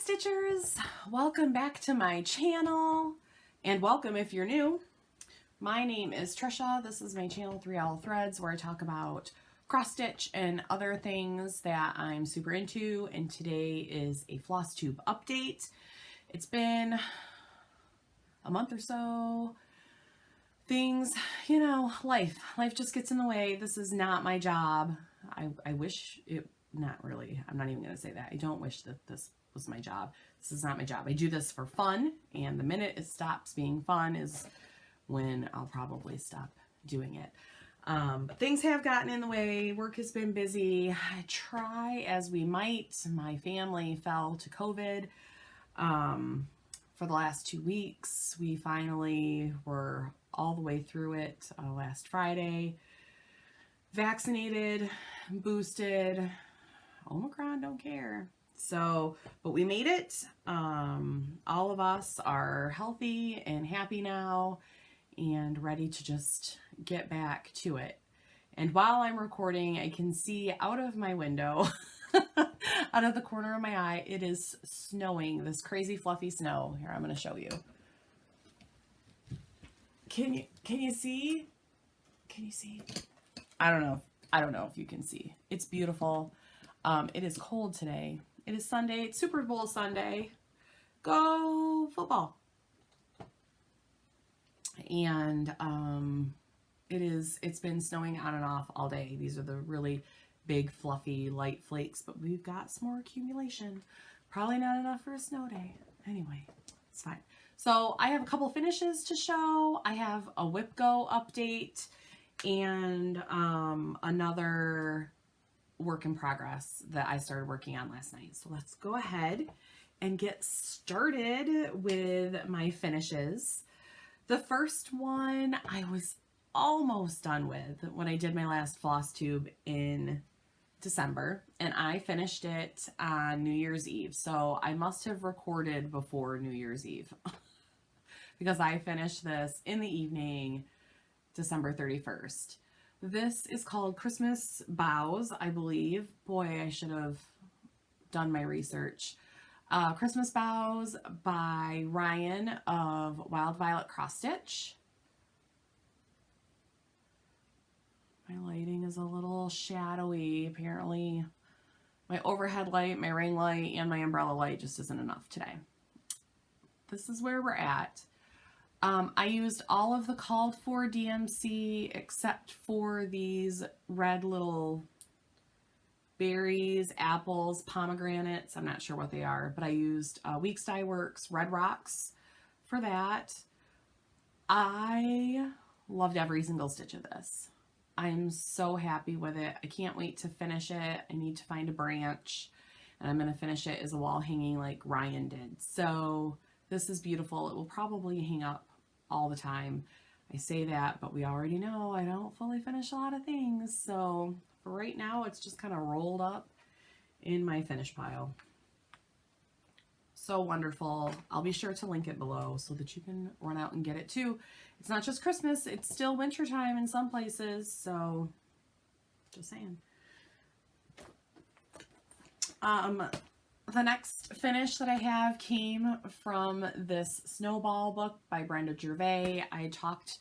Stitchers, welcome back to my channel, and welcome if you're new. My name is Trisha. This is my channel 3 Owl Threads, where I talk about cross stitch and other things that I'm super into, and today is a floss tube update. It's been a month or so. Things, you know, life just gets in the way. This is not my job. I wish it, not really, I'm not even going to say that. I don't wish that this was my job. This is not my job. I do this for fun, and the minute it stops being fun is when I'll probably stop doing it. But things have gotten in the way. Work has been busy. I try as we might. My family fell to COVID for the last 2 weeks. We finally were all the way through it last Friday. Vaccinated, boosted, Omicron, don't care. So, but we made it. All of us are healthy and happy now and ready to just get back to it. And while I'm recording, I can see out of my window, out of the corner of my eye, it is snowing, this crazy fluffy snow. Here, I'm going to show you. Can you see? Can you see? I don't know if you can see. It's beautiful. It is cold today. It is Sunday. It's Super Bowl Sunday. Go football. And it's been snowing on and off all day. These are the really big fluffy light flakes, but we've got some more accumulation. Probably not enough for a snow day. Anyway, it's fine. So I have a couple finishes to show. I have a Whip Go update and another work in progress that I started working on last night. So let's go ahead and get started with my finishes. The first one I was almost done with when I did my last floss tube in December, and I finished it on New Year's Eve. So I must have recorded before New Year's Eve because I finished this in the evening, December 31st. This is called Christmas Boughs, I believe. Boy, I should have done my research. Christmas Boughs by Ryan of Wild Violet Cross Stitch. My lighting is a little shadowy. Apparently, my overhead light, my ring light, and my umbrella light just isn't enough today. This is where we're at. I used all of the called for DMC except for these red little berries, apples, pomegranates. I'm not sure what they are, but I used Weeks Dye Works Red Rocks for that. I loved every single stitch of this. I'm so happy with it. I can't wait to finish it. I need to find a branch, and I'm going to finish it as a wall hanging like Ryan did. So this is beautiful. It will probably hang up all the time. I say that, but we already know I don't fully finish a lot of things. So for right now, it's just kind of rolled up in my finish pile. So wonderful. I'll be sure to link it below so that you can run out and get it too. It's not just Christmas, it's still winter time in some places. So just saying. The next finish that I have came from this Snowball book by Brenda Gervais. I talked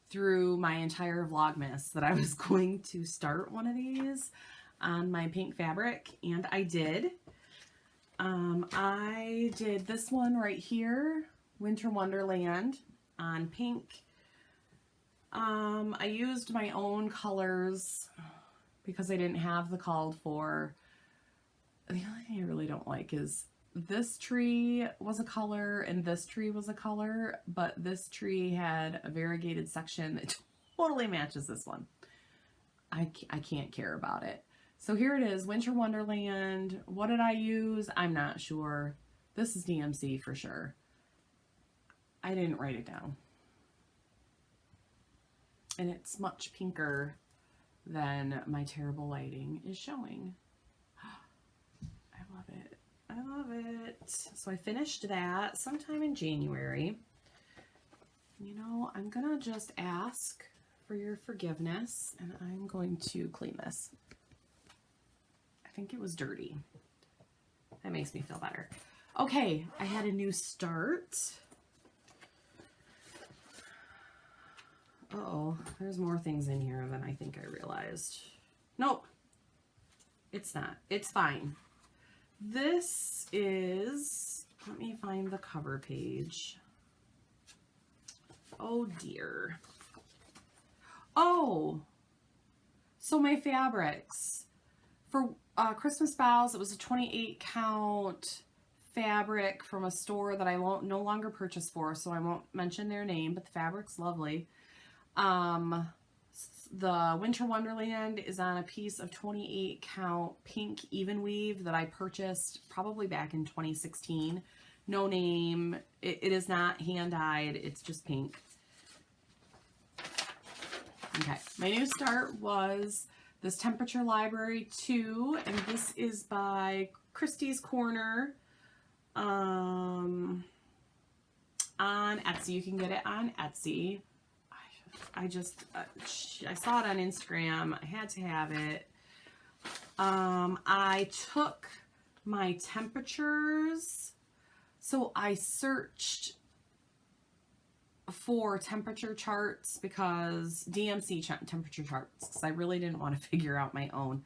through my entire Vlogmas that I was going to start one of these on my pink fabric, and I did. I did this one right here, Winter Wonderland, on pink. I used my own colors because I didn't have the called for. The only thing I really don't like is this tree was a color and this tree was a color, but this tree had a variegated section that totally matches this one. I can't care about it. So here it is, Winter Wonderland. What did I use? I'm not sure. This is DMC for sure. I didn't write it down. And it's much pinker than my terrible lighting is showing. I love it. I love it. So I finished that sometime in January. You know, I'm gonna just ask for your forgiveness, and I'm going to clean this. I think it was dirty. That makes me feel better. Okay, I had a new start. Uh-oh, there's more things in here than I think I realized. Nope, it's not. It's fine. This is, let me find the cover page. Oh dear. Oh, so my fabrics. For Christmas Boughs, it was a 28 count fabric from a store that I won't no longer purchase for, so I won't mention their name, but the fabric's lovely. The Winter Wonderland is on a piece of 28 count pink even weave that I purchased probably back in 2016. No name. It is not hand dyed. It's just pink. Okay, my new start was this Temperature Library 2, and this is by Kristi's Corner on Etsy. You can get it on Etsy. I saw it on Instagram. I had to have it. I took my temperatures. So I searched for temperature charts because DMC temperature charts, because I really didn't want to figure out my own.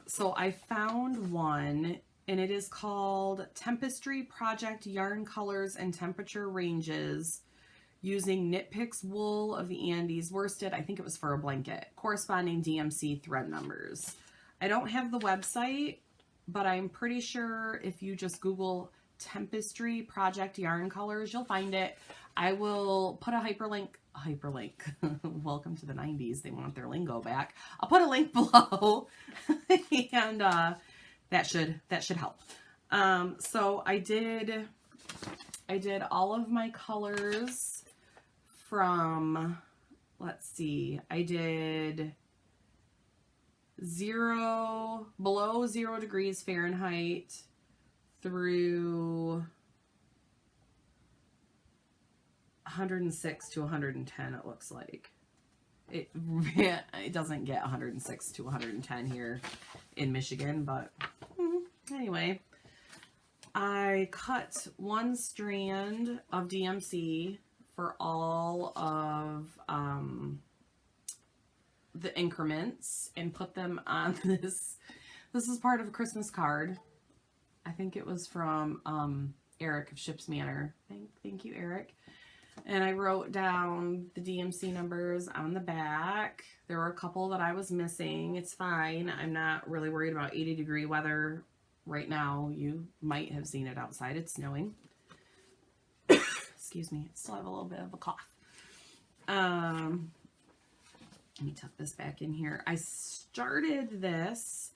So I found one, and it is called Tapestry Project Yarn Colors and Temperature Ranges using Knit Picks wool of the Andes worsted. I think it was for a blanket, corresponding DMC thread numbers. I don't have the website, but I'm pretty sure if you just Google Tapestry Project Yarn Colors, you'll find it. I will put a hyperlink. Welcome to the 90s. They want their lingo back. I'll put a link below, and that should help. So I did all of my colors from, let's see, I did below 0 degrees Fahrenheit through 106 to 110, it looks like. It doesn't get 106 to 110 here in Michigan, but anyway, I cut one strand of DMC for all of the increments and put them on this. This is part of a Christmas card. I think it was from Eric of Ships Manor. Thank you, Eric. And I wrote down the DMC numbers on the back. There were a couple that I was missing. It's fine. I'm not really worried about 80-degree weather right now. You might have seen it outside. It's snowing. Excuse me. I still have a little bit of a cough. Let me tuck this back in here. I started this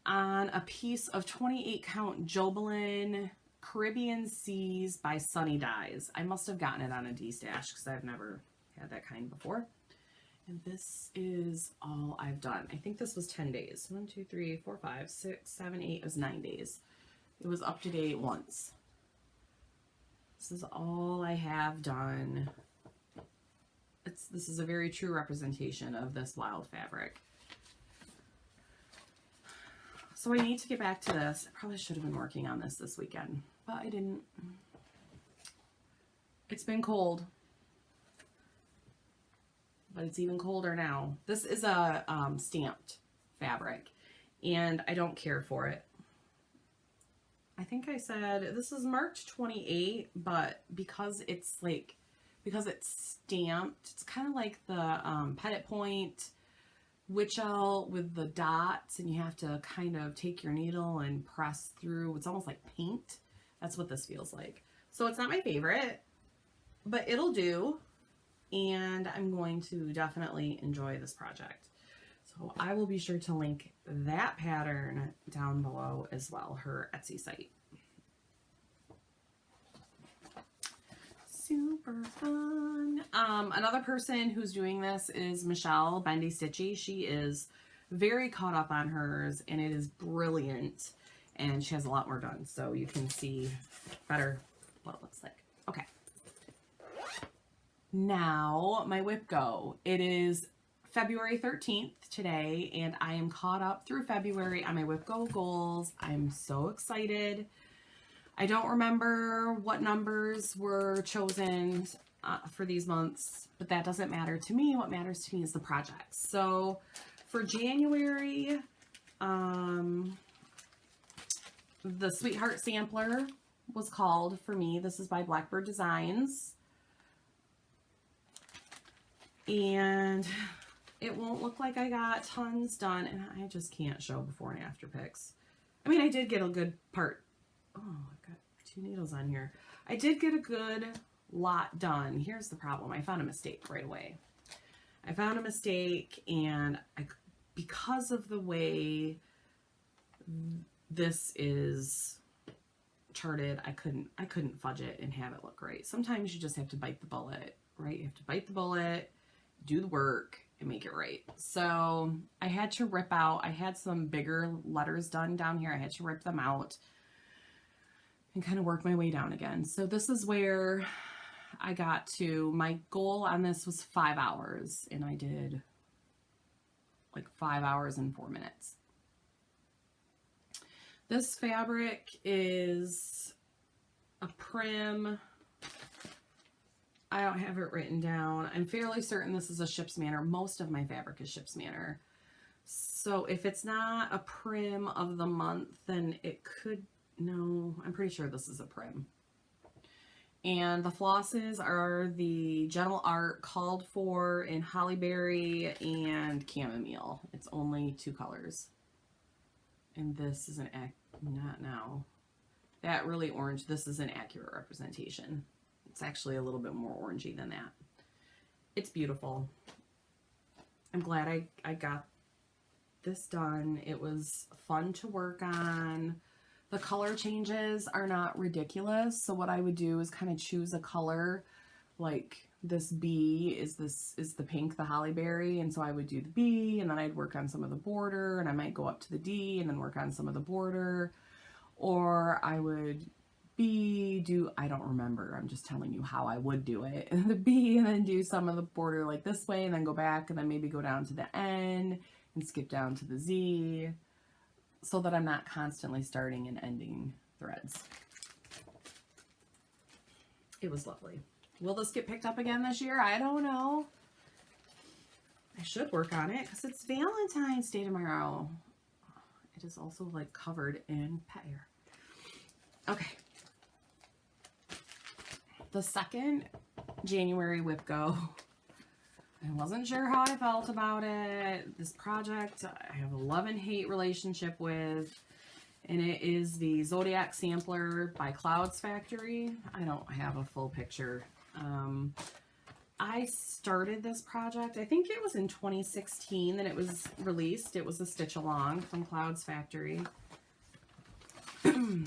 on a piece of 28 count Jobelin Caribbean Seas by Sunny Dyes. I must have gotten it on a D-stash because I've never had that kind before. And this is all I've done. I think this was 10 days. 1, 2, 3, 4, 5, 6, 7, 8. It was 9 days. It was up to date once. This is all I have done. This is a very true representation of this wild fabric. So I need to get back to this. I probably should have been working on this weekend, but I didn't. It's been cold, but it's even colder now. This is a stamped fabric, and I don't care for it. I think I said this is March 28, but because it's stamped, it's kind of like the Petit Point Witchell with the dots, and you have to kind of take your needle and press through. It's almost like paint. That's what this feels like. So it's not my favorite, but it'll do, and I'm going to definitely enjoy this project. So I will be sure to link that pattern down below as well, her Etsy site. Super fun. Another person who's doing this is Michelle Bendy Stitchy. She is very caught up on hers, and it is brilliant, and she has a lot more done, so you can see better what it looks like. Okay, now my whip go. It is February 13th today, and I am caught up through February on my whip go goals. I'm so excited. I don't remember what numbers were chosen for these months, but that doesn't matter to me. What matters to me is the projects. So for January, the Sweetheart Sampler was called for me. This is by Blackbird Designs. And it won't look like I got tons done, and I just can't show before and after pics. I mean, I did get a good part. Oh, I've got 2 needles on here. I did get a good lot done. Here's the problem. I found a mistake right away. I found a mistake, and because of the way this is charted, I couldn't fudge it and have it look right. Sometimes you just have to bite the bullet, right? You have to bite the bullet, do the work, and make it right. So I had to rip out, I had some bigger letters done down here. I had to rip them out and kind of work my way down again. So this is where I got to. My goal on this was 5 hours, and I did like 5 hours and 4 minutes. This fabric is a Prim. I don't have it written down. I'm fairly certain this is a Ship's Manor. Most of my fabric is Ship's Manor. So if it's not a Prim of the month, then it could, no, I'm pretty sure this is a Prim. And the flosses are the Gentle Art Called For in Holly Berry and Chamomile. It's only 2 colors. And this is not now. That really orange, this is an accurate representation. It's actually a little bit more orangey than that. It's beautiful. I'm glad I got this done. It was fun to work on. The color changes are not ridiculous. So what I would do is kind of choose a color, like this B is the pink, the holly berry. And so I would do the B, and then I'd work on some of the border, and I might go up to the D and then work on some of the border. Or I would I don't remember, I'm just telling you how I would do it. The B, and then do some of the border like this way, and then go back, and then maybe go down to the N and skip down to the Z, so that I'm not constantly starting and ending threads. It was lovely. Will this get picked up again this year? I don't know. I should work on it because it's Valentine's Day tomorrow. It is also like covered in pet hair. Okay. The second January Whip Go. I wasn't sure how I felt about it. This project I have a love and hate relationship with, and it is the Zodiac Sampler by Cloudsfactory. I don't have a full picture. I started this project, I think it was in 2016 that it was released. It was a stitch along from Cloudsfactory. Maybe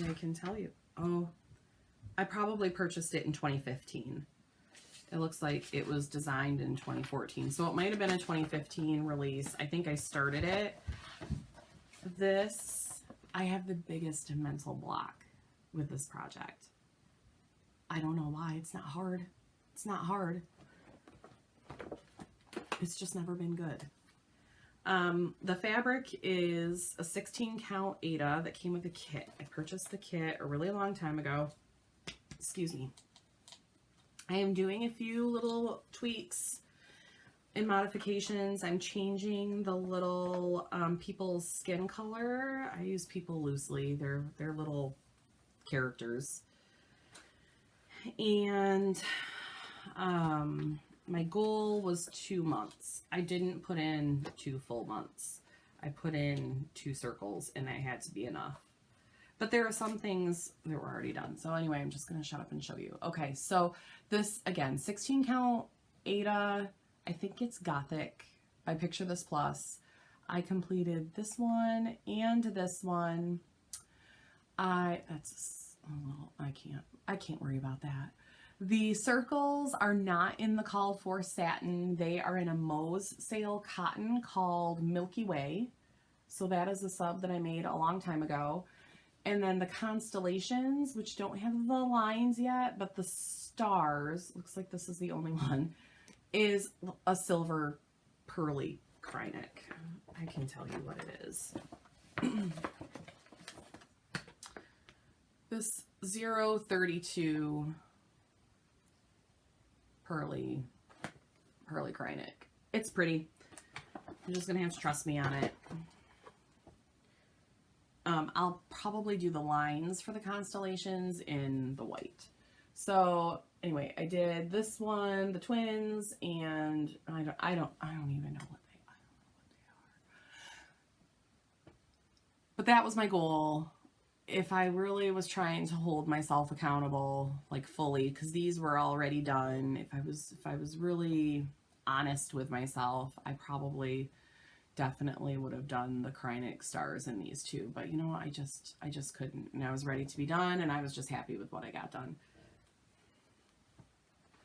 I can tell you. Oh, I probably purchased it in 2015. It looks like it was designed in 2014. So it might have been a 2015 release. I think I started it. I have the biggest mental block with this project. I don't know why. It's not hard. It's not hard. It's just never been good. The fabric is a 16 count Aida that came with a kit. I purchased the kit a really long time ago. Excuse me. I am doing a few little tweaks and modifications. I'm changing the little people's skin color. I use people loosely. They're little characters. And my goal was 2 months. I didn't put in 2 full months. I put in 2 circles, and that had to be enough. But there are some things that were already done. So anyway, I'm just going to shut up and show you. Okay, so this, again, 16 count Aida. I think it's Gothic by Picture This Plus. I completed this one and this one. I can't worry about that. The circles are not in the called for satin. They are in a Mo's sale cotton called Milky Way. So that is a sub that I made a long time ago. And then the constellations, which don't have the lines yet, but the stars, looks like this is the only one, is a silver pearly Krynic. I can tell you what it is. this 032 pearly Krynic. It's pretty. You're just gonna have to trust me on it. I'll probably do the lines for the constellations in the white. So anyway, I did this one, the twins, and I don't even know what they are. But that was my goal. If I really was trying to hold myself accountable, like fully, because these were already done, if I was really honest with myself, I probably definitely would have done the Krynic stars in these two. But you know, I just couldn't, and I was ready to be done, and I was just happy with what I got done.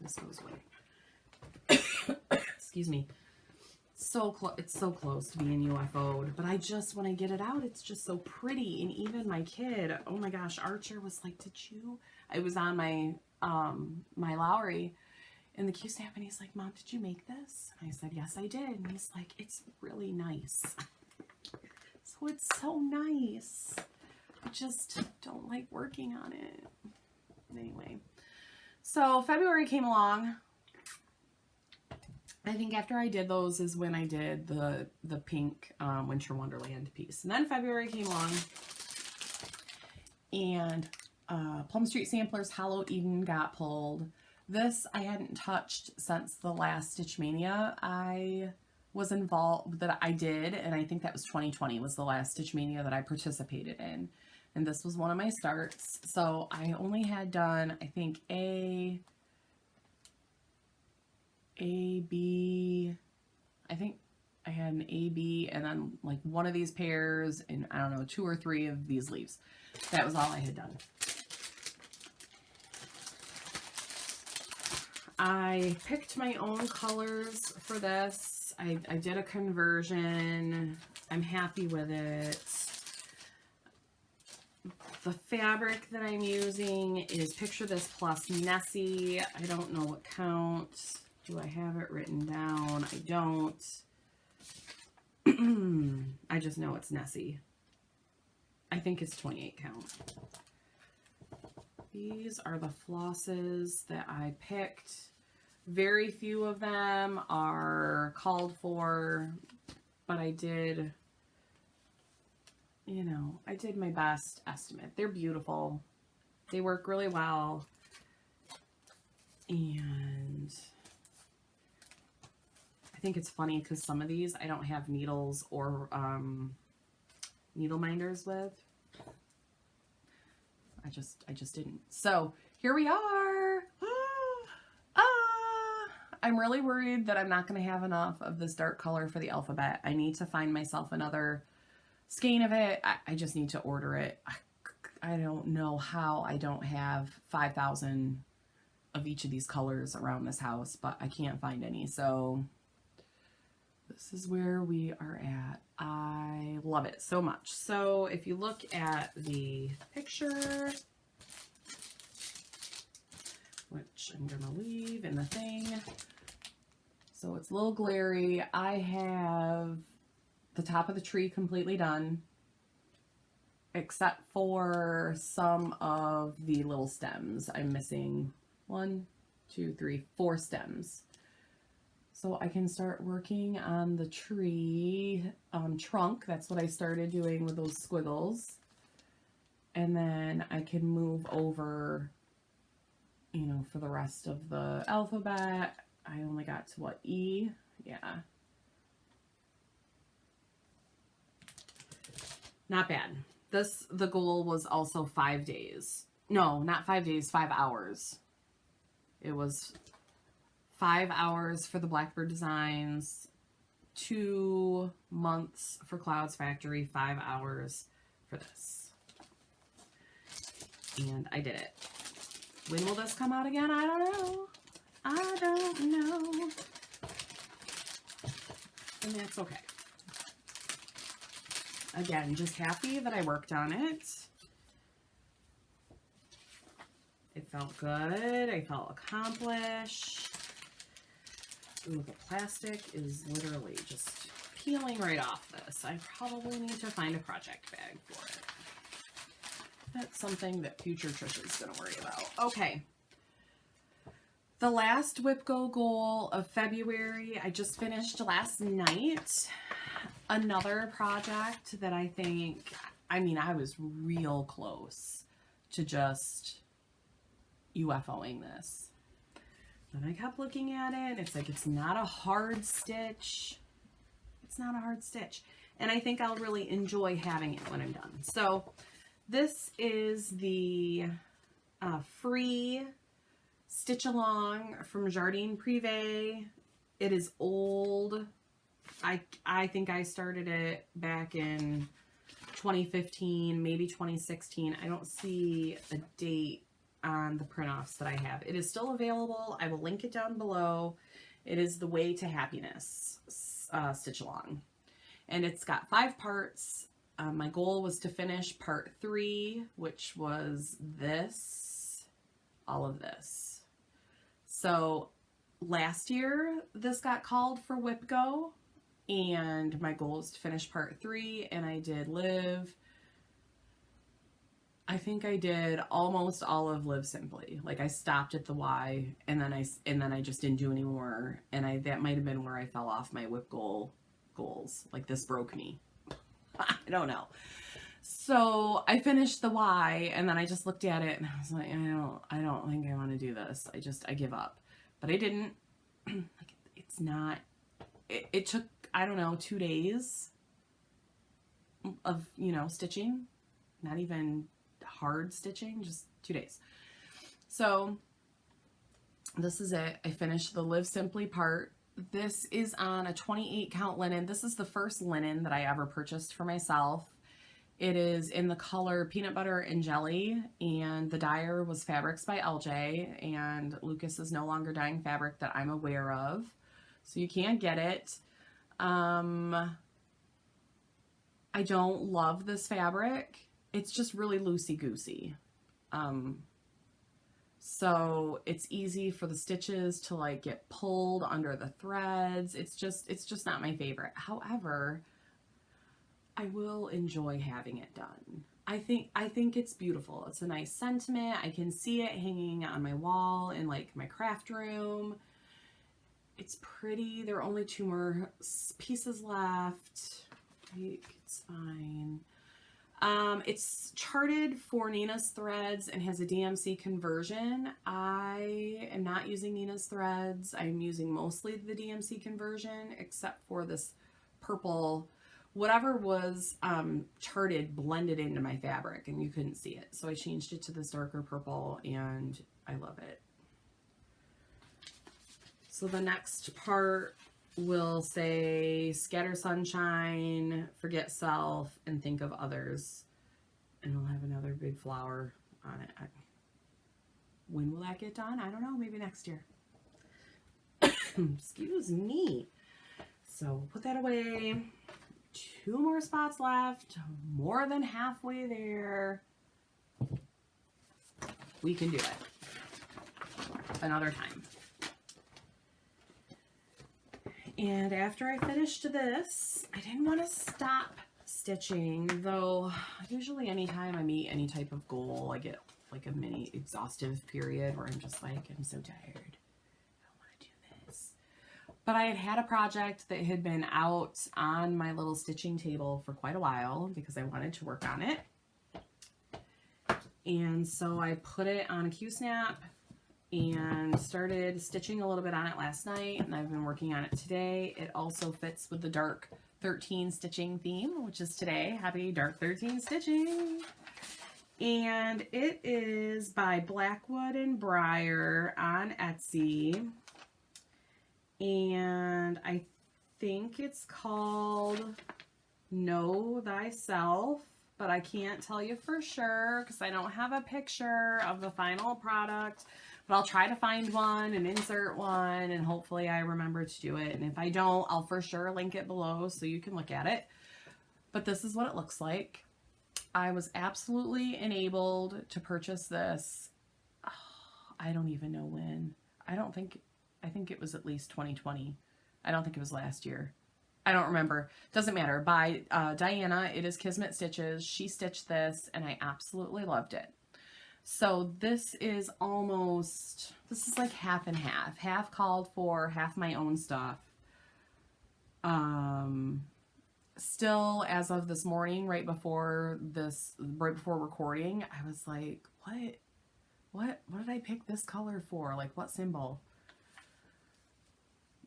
This goes away. Excuse me. So close. It's so close to being UFO'd, but I just, when I get it out, it's just so pretty. And even my kid, oh my gosh, Archer was like, did you, I was on my my Lowry in the Q-Snap, and he's like, Mom, did you make this? And I said, yes, I did. And he's like, it's really nice. So it's so nice. I just don't like working on it. Anyway, so February came along. I think after I did those is when I did the pink Winter Wonderland piece. And then February came along, and Plum Street Samplers HallowEden got pulled. This I hadn't touched since the last Stitch Mania I was involved, that I did, and I think that was 2020 was the last Stitch Mania that I participated in. And this was one of my starts. So I only had done, I think, A, B, I think I had an A, B, and then like one of these pairs, and I don't know, 2 or 3 of these leaves. That was all I had done. I picked my own colors for this. I did a conversion. I'm happy with it. The fabric that I'm using is Picture This plus Nessie. I don't know what count. Do I have it written down? I don't. I just know it's Nessie. I think it's 28 count. These are the flosses that I picked. Very few of them are called for, but I did, you know, I did my best estimate. They're beautiful. They work really well. And I think it's funny because some of these I don't have needles or needle minders with. I just didn't. So here we are. I'm really worried that I'm not going to have enough of this dark color for the alphabet. I need to find myself another skein of it. I just need to order it. I don't know how I don't have 5,000 of each of these colors around this house, but I can't find any. So this is where we are at. I love it so much. So if you look at the picture, which I'm going to leave in the thing. So it's a little glary. I have the top of the tree completely done, except for some of the little stems. I'm missing 1, 2, 3, 4 stems. So I can start working on the tree trunk. That's what I started doing with those squiggles. And then I can move over, you know, for the rest of the alphabet. I only got to what, E? Yeah. Not bad. The goal was also 5 days. No, not 5 days, 5 hours. It was 5 hours for the Blackbird designs, 2 months for Cloudsfactory, 5 hours for this. And I did it. When will this come out again? I don't know. I don't know. And that's okay. Again, just happy that I worked on it. It felt good. I felt accomplished. Ooh, the plastic is literally just peeling right off this. I probably need to find a project bag for it. That's something that future Trisha's going to worry about. Okay. The last Whip Go goal of February, I just finished last night. Another project that I think, I mean, I was real close to just UFOing this. Then I kept looking at it. It's like, it's not a hard stitch. It's not a hard stitch. And I think I'll really enjoy having it when I'm done. So this is the free stitch along from Jardine Prive. It is old. I think I started it back in 2015, maybe 2016. I don't see a date on the print-offs that I have. It is still available. I will link it down below. It is the Way to Happiness stitch along. And it's got 5 parts. My goal was to finish part 3, which was this, all of this. So last year, this got called for Whip Go, and my goal is to finish part 3, and I did Live. I think I did almost all of Live Simply. Like, I stopped at the Y, and then I just didn't do any more, and that might have been where I fell off my Whip goals. Like, this broke me. I don't know. So I finished the Y, and then I just looked at it and I was like, I don't think I want to do this. I give up. But I didn't. Like, it's not, it took, I don't know, 2 days of, stitching. Not even hard stitching, just 2 days. So this is it. I finished the Live Simply part. This is on a 28 count linen. This is the first linen that I ever purchased for myself. It is in the color Peanut Butter and Jelly, and the dyer was Fabrics by LJ, and Lucas is no longer dyeing fabric that I'm aware of, so you can't get it. I don't love this fabric. It's just really loosey-goosey. So it's easy for the stitches to like get pulled under the threads. It's just not my favorite. However, I will enjoy having it done. I think it's beautiful. It's a nice sentiment. I can see it hanging on my wall in like my craft room. It's pretty. There are only 2 more pieces left. It's fine. It's charted for Nina's threads and has a DMC conversion. I am not using Nina's threads. I'm using mostly the DMC conversion, except for this purple, whatever was charted blended into my fabric and you couldn't see it. So I changed it to this darker purple and I love it. So the next part will say scatter sunshine, forget self, and think of others. And we'll have another big flower on it. When will that get done? I don't know, maybe next year. Excuse me. So put that away. 2 more spots left, more than halfway there. We can do it another time. And after I finished this, I didn't want to stop stitching, though usually anytime I meet any type of goal, I get like a mini exhaustive period where I'm just like, I'm so tired. I don't want to do this. But I had a project that had been out on my little stitching table for quite a while because I wanted to work on it. And so I put it on a Q-snap and started stitching a little bit on it last night, and I've been working on it today. It also fits with the dark 13 stitching theme, which is today. Happy dark 13 stitching. And it is by Blackwood and Briar on Etsy. And I think it's called Know Thyself, but I can't tell you for sure because I don't have a picture of the final product. But I'll try to find one and insert one, and hopefully I remember to do it. And if I don't, I'll for sure link it below so you can look at it. But this is what it looks like. I was absolutely enabled to purchase this. Oh, I don't even know when. I think it was at least 2020. I don't think it was last year. I don't remember. Doesn't matter. By Diana. It is Kismet Stitches. She stitched this, and I absolutely loved it. So this is almost, this is like half and half. Half called for, half my own stuff. Still, as of this morning, right before recording, I was like, what did I pick this color for? Like, what symbol?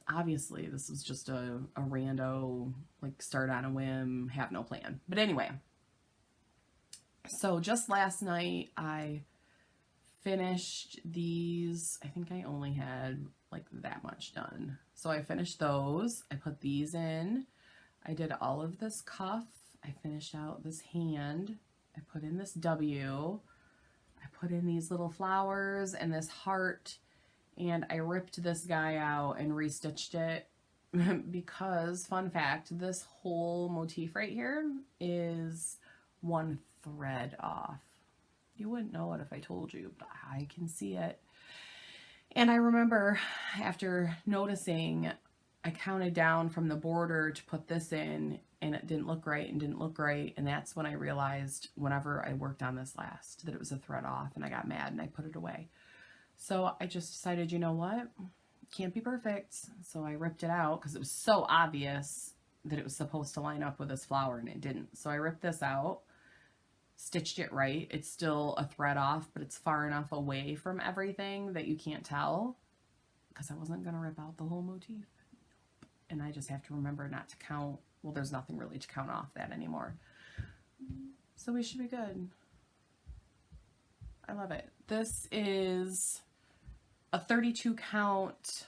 Obviously, this is just a rando, like, start on a whim, have no plan. But anyway, so just last night, I finished these. I think I only had, like, that much done. So I finished those. I put these in. I did all of this cuff. I finished out this hand. I put in this W. I put in these little flowers and this heart. And I ripped this guy out and restitched it because, fun fact, this whole motif right here is one thread off. You wouldn't know it if I told you, but I can see it. And I remember after noticing, I counted down from the border to put this in, and it didn't look right and didn't look right. And that's when I realized, whenever I worked on this last, that it was a thread off, and I got mad and I put it away. So I just decided, you know what? Can't be perfect. So I ripped it out because it was so obvious that it was supposed to line up with this flower, and it didn't. So I ripped this out, stitched it right. It's still a thread off, but it's far enough away from everything that you can't tell, because I wasn't going to rip out the whole motif. And I just have to remember not to count. Well, there's nothing really to count off that anymore. So we should be good. I love it. This is a 32 count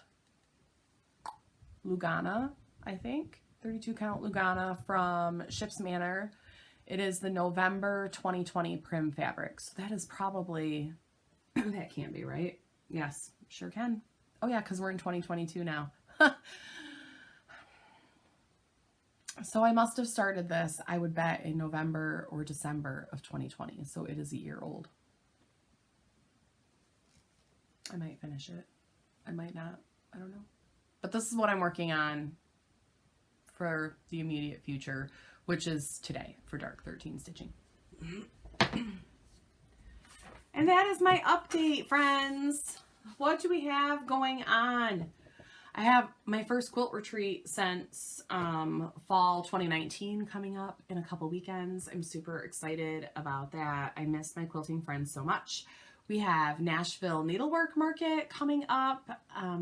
Lugana, I think. 32 count Lugana from Ship's Manor. It is the November 2020 Prim fabric. So that is probably, that can't be right. Yes, sure can. Oh yeah, because we're in 2022 now. So I must have started this, I would bet, in November or December of 2020. So it is a year old. I might finish it. I might not. I don't know. But this is what I'm working on for the immediate future, which is today for Dark 13 stitching. And that is my update, friends. What do we have going on? I have my first quilt retreat since fall 2019 coming up in a couple weekends. I'm super excited about that. I miss my quilting friends so much. We have Nashville Needlework Market coming up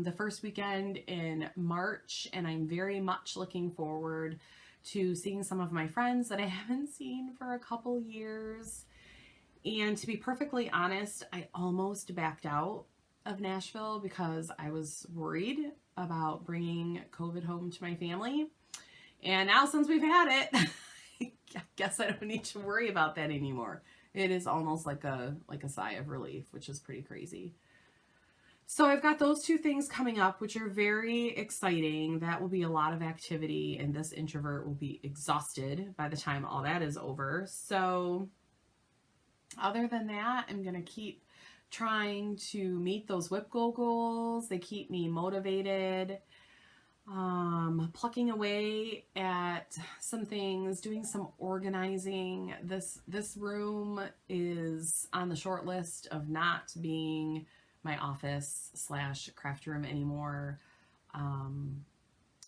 the first weekend in March, and I'm very much looking forward to seeing some of my friends that I haven't seen for a couple years. And to be perfectly honest, I almost backed out of Nashville because I was worried about bringing COVID home to my family. And now, since we've had it, I guess I don't need to worry about that anymore. It is almost like a sigh of relief, which is pretty crazy. So I've got those two things coming up, which are very exciting. That will be a lot of activity, and this introvert will be exhausted by the time all that is over. So other than that, I'm going to keep trying to meet those WIP goals. They keep me motivated. Plucking away at some things, doing some organizing. This room is on the short list of not being my office / craft room anymore.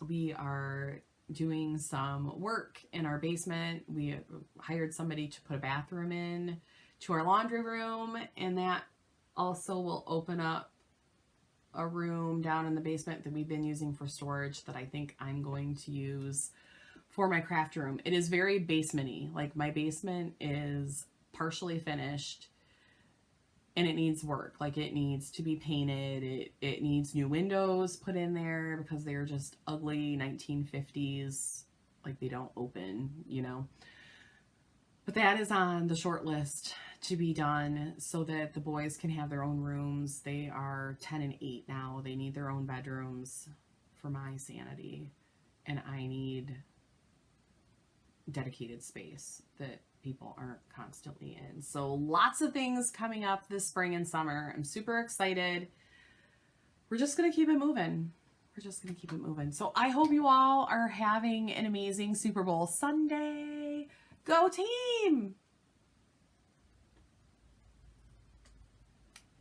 We are doing some work in our basement. We hired somebody to put a bathroom in to our laundry room, and that also will open up a room down in the basement that we've been using for storage that I think I'm going to use for my craft room. It is very basement-y. Like, my basement is partially finished and it needs work. Like, it needs to be painted. It needs new windows put in there because they're just ugly 1950s. Like, they don't open, you know. But that is on the short list to be done so that the boys can have their own rooms. They are 10 and 8 now. They need their own bedrooms for my sanity. And I need dedicated space that people aren't constantly in. So lots of things coming up this spring and summer. I'm super excited. We're just going to keep it moving. we're just going to keep it moving. So I hope you all are having an amazing Super Bowl Sunday. Go team!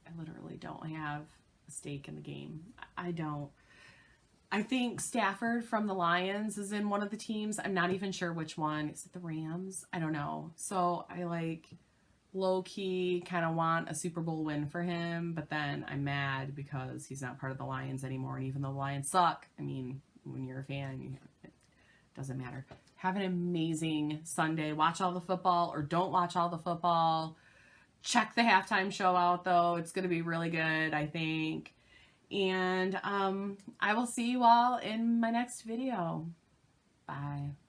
I literally don't have a stake in the game. I don't. I think Stafford from the Lions is in one of the teams. I'm not even sure which one. Is it the Rams? I don't know. So I like low-key kind of want a Super Bowl win for him, but then I'm mad because he's not part of the Lions anymore. And even though the Lions suck, I mean, when you're a fan, it doesn't matter. Have an amazing Sunday. Watch all the football or don't watch all the football. Check the halftime show out, though. It's going to be really good, I think. And I will see you all in my next video. Bye.